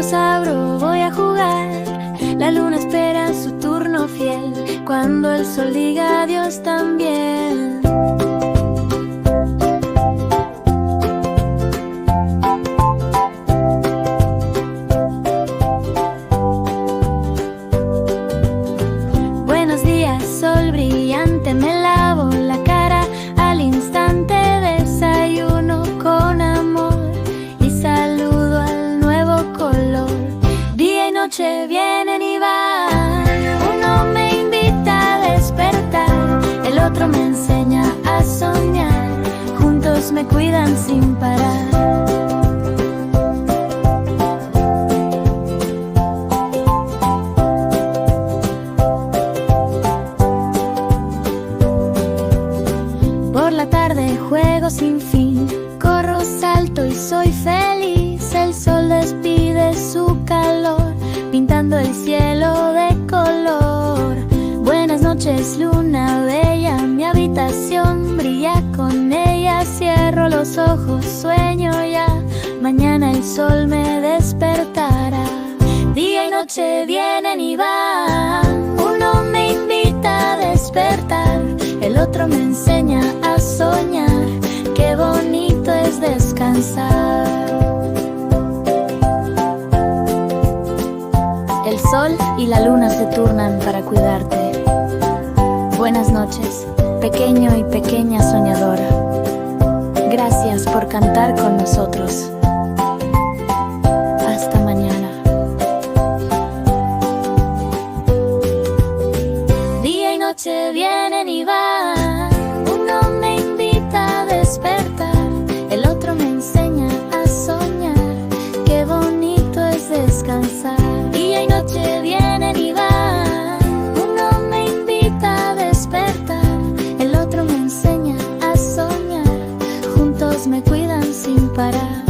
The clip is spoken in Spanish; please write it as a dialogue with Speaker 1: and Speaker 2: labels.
Speaker 1: ojos abro, voy a jugar. La luna espera su turno fiel, cuando el sol diga adiós también. Buenos días, sol brillante, me lavo la cara al instante, desayuno con amor y saludo al nuevo color. Día y noche vienen y van, uno me invita a despertar, el otro me enseña a soñar, juntos me cuidan sin parar. Por la tarde juego sin fin, corro, salto y soy feliz. El sol despide su calor, pintando el cielo de color. Buenas noches, luna bella, mi habitación brilla con ella. Cierro los ojos, sueño ya, mañana el sol me despertará. Día y noche vienen y van, uno me invita a despertar, el otro me enseña a soñar, qué bonito es descansar. El sol y la luna se turnan para cuidarte. Buenas noches, pequeño y pequeña soñadora. Gracias por cantar con nosotros. Hasta mañana. Día y noche vienen y van, uno me invita a despertar, el otro me enseña a soñar, qué bonito es descansar. Día y noche vienen y van, uno me invita a despertar, el otro me enseña a soñar, juntos me cuidan sin parar.